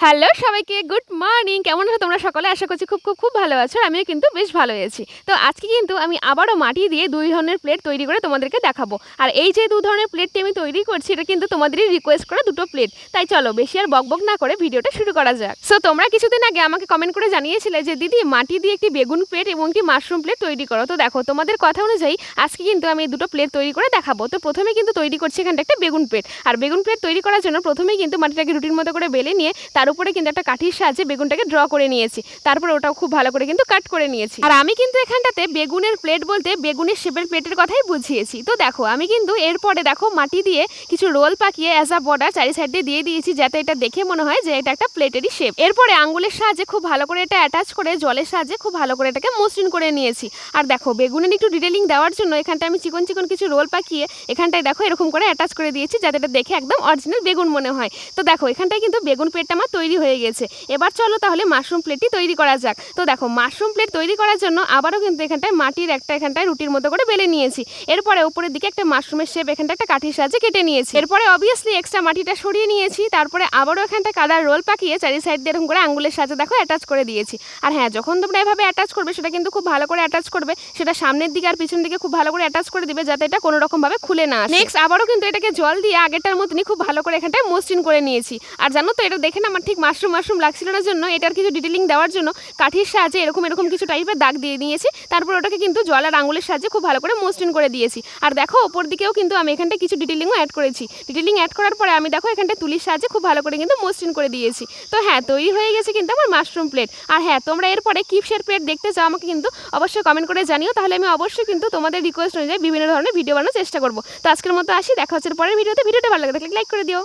Hello সবাইকে good morning. কেমন আছো তোমরা সকলে? আশা করছি খুব, খুব, খুব ভালো আছো। আর আমিও কিন্তু বেশ ভালোই আছি। তো আজকে কিন্তু আমি আবারও মাটি দিয়ে ২ ধরনের প্লেট তৈরি করে তোমাদেরকে দেখাবো। আর এই যে ২ ধরনের প্লেটটি আমি তৈরি করছি এটা কিন্তু তোমাদেরই রিকোয়েস্ট করা ২ টো প্লেট। তাই চলো বেশি আর বকবক না করে ভিডিওটা শুরু করা যাক। সো তোমরা কিছুদিন আগে আমাকে কমেন্ট করে জানিয়েছিলে যে দিদি মাটি দিয়ে একটি বেগুন প্লেট এবং একটি মাশরুম প্লেট তৈরি করো। তো দেখো তোমাদের কথা অনুযায়ী আজকে কিন্তু আমি এই ২ টো প্লেট তৈরি করে দেখাবো। তো প্রথমে কিন্তু তৈরি করছি এখানটা একটা বেগুন প্লেট। আর বেগুন প্লেট তৈরি করার জন্য প্রথমেই কিন্তু মাটিটাকে রুটির মতো করে বেলে নিয়ে তার উপরে কিন্তু একটা কাঠির সাহায্যে বেগুনটাকে ড্র করে নিয়েছি। তারপরে ওটাও খুব ভালো করে কিন্তু কাট করে নিয়েছি। আর আমি কিন্তু এখানটাতে বেগুনের প্লেট বলতে বেগুনের শেপের প্লেটের কথাই বুঝিয়েছি। তো দেখো আমি কিন্তু এরপরে দেখো মাটি দিয়ে কিছু রোল পাকিয়ে অ্যাজ আ বর্ডার চারি সাইড দিয়ে দিয়ে দিয়েছি যাতে এটা দেখে মনে হয় যে এটা একটা প্লেটেরই শেপ। এরপরে আঙ্গুলের সাহায্যে খুব ভালো করে এটা অ্যাটাচ করে জলের সাহায্যে খুব ভালো করে এটাকে মসৃণ করে নিয়েছি। আর দেখো বেগুনের একটু ডিটেলিং দেওয়ার জন্য এখানটা আমি চিকন চিকন কিছু রোল পাকিয়ে এখানটায় দেখো এরকম করে অ্যাটাচ করে দিয়েছি যাতে এটা দেখে একদম অরিজিনাল বেগুন মনে হয়। তো দেখো এখানটায় কিন্তু বেগুন প্লেটটা আমার তৈরি হয়ে গেছে। এবার চলো তাহলে মাশরুম প্লেটটি তৈরি করা যাক। তো দেখো মাশরুম প্লেট তৈরি করার জন্য আবারও কিন্তু এখানটায় মাটির একটা এখানটায় রুটির মতো করে বেলে নিয়েছি। এরপরে উপরের দিকে একটা মাশরুমের শেপ এখানটা একটা কাঠির সাহায্যে কেটে নিয়েছি। এরপরে অবভিয়াসলি এক্সট্রা মাটিটা সরিয়ে নিয়েছি। তারপরে আবারও এখানটা কাদার রোল পাকিয়ে চারি সাইড দিয়ে এরকম করে আঙ্গুলের সাহায্যে দেখো অ্যাটাচ করে দিয়েছি। আর হ্যাঁ যখন তোমরা এভাবে অ্যাটাচ করবে সেটা কিন্তু খুব ভালো করে অ্যাটাচ করবে, সেটা সামনের দিকে আর পিছন দিকে খুব ভালো করে অ্যাটাচ করে দিবে যাতে এটা কোনো রকম ভাবে খুলে না আসে। নেক্সট আবারও কিন্তু এটাকে জল দিয়ে আগেরটার মতনই খুব ভালো করে এখানটায় মসৃণ করে নিয়েছি। আর জানো তো এটা দেখে না আমার ঠিক মাশরুম মাশরুম লাগছিল না জন্য এটার কিছু ডিটেলিং দেওয়ার জন্য কাঠির সাহায্যে এরকম এরকম কিছু টাইপের দাগ দিয়ে নিয়েছি। তারপর ওটাকে কিন্তু জল আর আঙুলের সাহায্যে খুব ভালো করে মসৃণ করে দিয়েছি। আর দেখো ওপর দিকেও কিন্তু আমি এখানটা কিছু ডিটেলিংও অ্যাড করেছি। ডিটেলিং অ্যাড করার পরে আমি দেখো এখানটা তুলির সাহায্যে খুব ভালো করে কিন্তু মসৃণ করে দিয়েছি। তো হ্যাঁ তৈরি হয়ে গেছে কিন্তু আমার মাশরুম প্লেট। আর হ্যাঁ তোমরা এরপরে কিপসের প্লেট দেখতে চাও আমাকে কিন্তু অবশ্যই কমেন্ট করে জানিও, তাহলে আমি অবশ্যই কিন্তু তোমাদের রিকোয়েস্ট অনুযায়ী বিভিন্ন ধরনের ভিডিও বানানোর চেষ্টা করবো। তো আজকের মতো আসি, দেখা হচ্ছে পরের ভিডিওতে। ভিডিওটা ভালো লাগে থাকলে লাইক করে দিও।